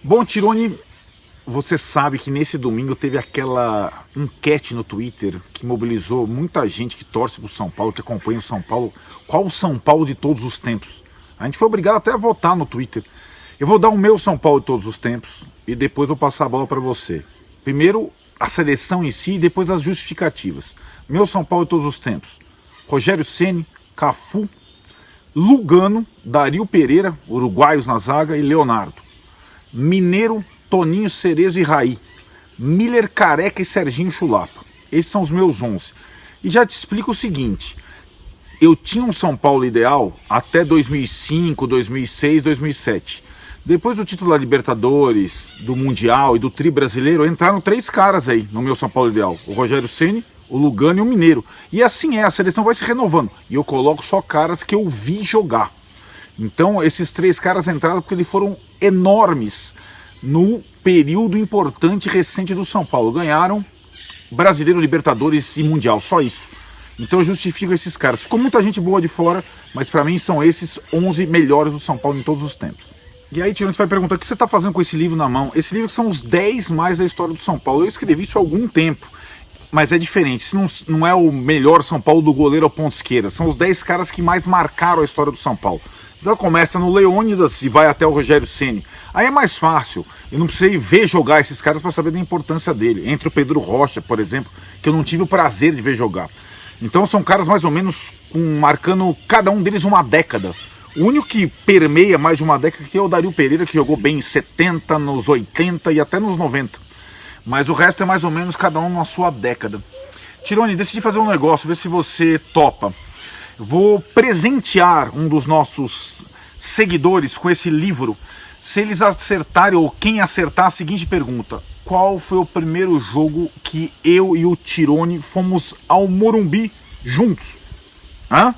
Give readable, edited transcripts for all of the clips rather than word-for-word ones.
Bom, Tironi, você sabe que nesse domingo teve aquela enquete no Twitter que mobilizou muita gente que torce pro São Paulo, que acompanha o São Paulo. Qual o São Paulo de todos os tempos? A gente foi obrigado até a votar no Twitter. Eu vou dar o meu São Paulo de todos os tempos e depois vou passar a bola para você. Primeiro a seleção em si e depois as justificativas. Meu São Paulo de todos os tempos: Rogério Ceni, Cafu, Lugano, Dario Pereira, uruguaios na zaga, e Leonardo. Mineiro, Toninho, Cerezo e Raí. Miller, Careca e Serginho Chulapa. Esses são os meus 11. E já te explico o seguinte: eu tinha um São Paulo ideal até 2005, 2006, 2007. Depois do título da Libertadores, do Mundial e do Tri brasileiro, entraram 3 caras aí no meu São Paulo ideal: o Rogério Ceni, o Lugano e o Mineiro. E assim a seleção vai se renovando. E eu coloco só caras que eu vi jogar. Então esses 3 caras entraram porque eles foram enormes no período importante e recente do São Paulo. Ganharam Brasileiro, Libertadores e Mundial, só isso. Então eu justifico esses caras. Ficou muita gente boa de fora, mas pra mim são esses 11 melhores do São Paulo em todos os tempos. E aí, Tironi, você vai perguntar: o que você está fazendo com esse livro na mão? Esse livro são os 10 mais da história do São Paulo. Eu escrevi isso há algum tempo, mas é diferente. Isso não é o melhor São Paulo do goleiro ao ponto esquerda. São os 10 caras que mais marcaram a história do São Paulo. Então começa no Leônidas e vai até o Rogério Ceni. Aí é mais fácil. Eu não precisei ver jogar esses caras para saber da importância dele. Entre o Pedro Rocha, por exemplo, que eu não tive o prazer de ver jogar. Então são caras mais ou menos marcando cada um deles uma década. O único que permeia mais de uma década é o Dario Pereira, que jogou bem em 70, nos 80 e até nos 90. Mas o resto é mais ou menos cada um na sua década. Tironi, decidi fazer um negócio, ver se você topa. Vou presentear um dos nossos seguidores com esse livro, se eles acertarem, ou quem acertar, a seguinte pergunta: qual foi o primeiro jogo que eu e o Tironi fomos ao Morumbi juntos? Hã?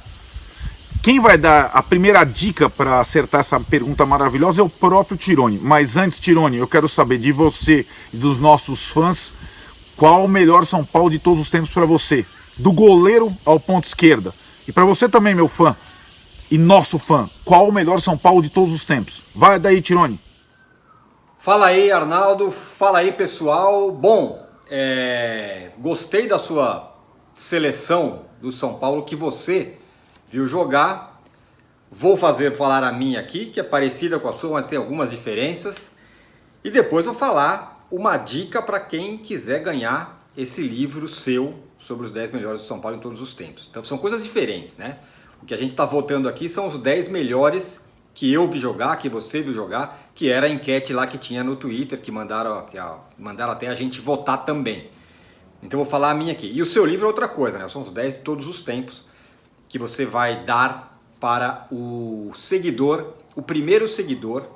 Quem vai dar a primeira dica para acertar essa pergunta maravilhosa é o próprio Tironi. Mas antes, Tironi, eu quero saber de você e dos nossos fãs, qual o melhor São Paulo de todos os tempos para você? Do goleiro ao ponto esquerda. E para você também, meu fã e nosso fã, qual o melhor São Paulo de todos os tempos? Vai daí, Tironi. Fala aí, Arnaldo. Fala aí, pessoal. Bom, gostei da sua seleção do São Paulo que você viu jogar. Vou falar a minha aqui, que é parecida com a sua, mas tem algumas diferenças. E depois vou falar uma dica para quem quiser ganhar esse livro seu sobre os 10 melhores do São Paulo em todos os tempos. Então são coisas diferentes, né? O que a gente está votando aqui são os 10 melhores que eu vi jogar, que você viu jogar, que era a enquete lá que tinha no Twitter, que mandaram até a gente votar também. Então eu vou falar a minha aqui. E o seu livro é outra coisa, né? São os 10 de todos os tempos que você vai dar para o seguidor, o primeiro seguidor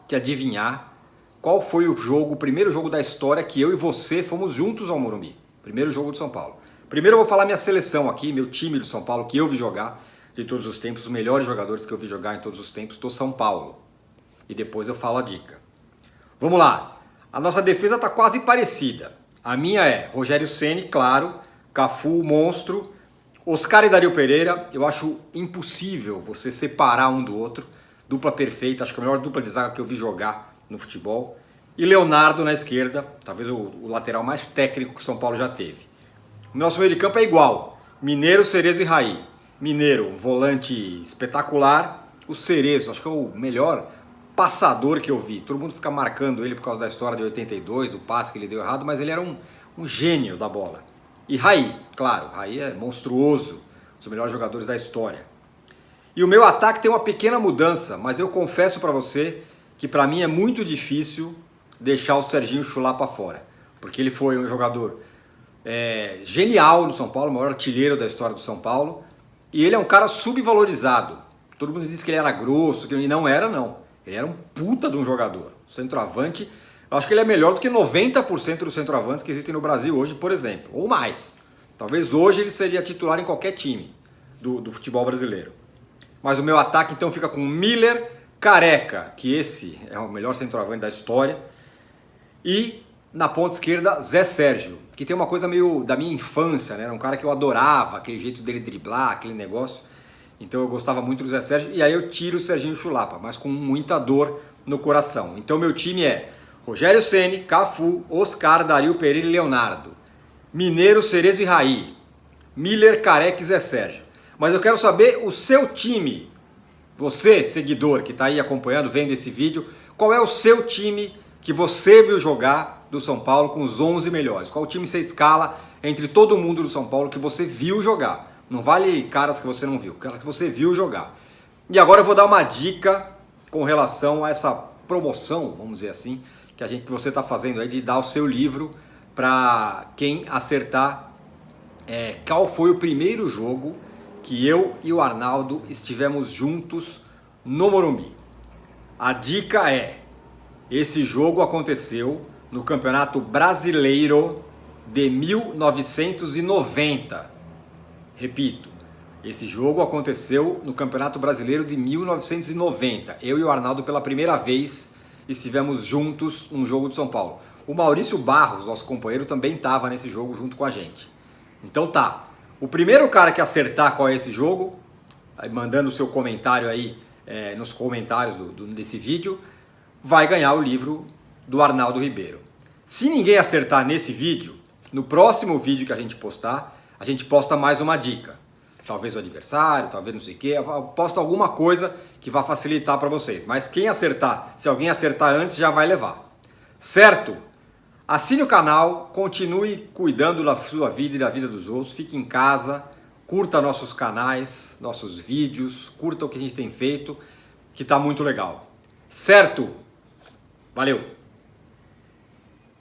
que adivinhar qual foi o primeiro jogo da história que eu e você fomos juntos ao Morumbi. Primeiro jogo do São Paulo. Primeiro eu vou falar minha seleção aqui, meu time do São Paulo que eu vi jogar de todos os tempos, os melhores jogadores que eu vi jogar em todos os tempos do São Paulo. E depois eu falo a dica. Vamos lá. A nossa defesa está quase parecida. A minha é Rogério Ceni, claro, Cafu, monstro, Oscar e Dario Pereira. Eu acho impossível você separar um do outro. Dupla perfeita, acho que a melhor dupla de zaga que eu vi jogar no futebol. E Leonardo na esquerda, talvez o lateral mais técnico que o São Paulo já teve. O nosso meio de campo é igual: Mineiro, Cerezo e Raí. Mineiro, um volante espetacular. O Cerezo, acho que é o melhor passador que eu vi. Todo mundo fica marcando ele por causa da história de 82, do passe que ele deu errado, mas ele era um gênio da bola. E Raí, claro, Raí é monstruoso, um dos melhores jogadores da história. E o meu ataque tem uma pequena mudança, mas eu confesso para você que para mim é muito difícil deixar o Serginho Chulapa fora, porque ele foi um jogador genial no São Paulo, o maior artilheiro da história do São Paulo, e ele é um cara subvalorizado. Todo mundo diz que ele era grosso, que ele não era, não. Ele era um puta de um jogador. Centroavante, eu acho que ele é melhor do que 90% dos centroavantes que existem no Brasil hoje, por exemplo, ou mais. Talvez hoje ele seria titular em qualquer time do futebol brasileiro. Mas o meu ataque então fica com Miller, Careca, que esse é o melhor centroavante da história, e na ponta esquerda Zé Sérgio, que tem uma coisa meio da minha infância, né? Era um cara que eu adorava, aquele jeito dele driblar, aquele negócio. Então eu gostava muito do Zé Sérgio, e aí eu tiro o Serginho Chulapa, mas com muita dor no coração. Então meu time é Rogério Ceni, Cafu, Oscar, Dario Pereira e Leonardo. Mineiro, Cerezo e Raí. Miller, Careca e Zé Sérgio. Mas eu quero saber o seu time. Você, seguidor, que está aí acompanhando, vendo esse vídeo, qual é o seu time que você viu jogar do São Paulo com os 11 melhores? Qual time você escala entre todo mundo do São Paulo que você viu jogar? Não vale caras que você não viu, caras que você viu jogar. E agora eu vou dar uma dica com relação a essa promoção, vamos dizer assim, que você está fazendo aí de dar o seu livro para quem acertar qual foi o primeiro jogo que eu e o Arnaldo estivemos juntos no Morumbi. A dica é: esse jogo aconteceu no Campeonato Brasileiro de 1990. Repito, esse jogo aconteceu no Campeonato Brasileiro de 1990. Eu e o Arnaldo pela primeira vez estivemos juntos num jogo de São Paulo. O Maurício Barros, nosso companheiro, também estava nesse jogo junto com a gente. Então tá, o primeiro cara que acertar qual é esse jogo, mandando o seu comentário aí nos comentários desse vídeo, vai ganhar o livro do Arnaldo Ribeiro. Se ninguém acertar nesse vídeo, no próximo vídeo que a gente postar, a gente posta mais uma dica. Talvez o adversário, talvez não sei o que, posta alguma coisa que vai facilitar para vocês. Mas quem acertar, se alguém acertar antes, já vai levar. Certo? Assine o canal, continue cuidando da sua vida e da vida dos outros, fique em casa, curta nossos canais, nossos vídeos, curta o que a gente tem feito, que está muito legal. Certo? Valeu!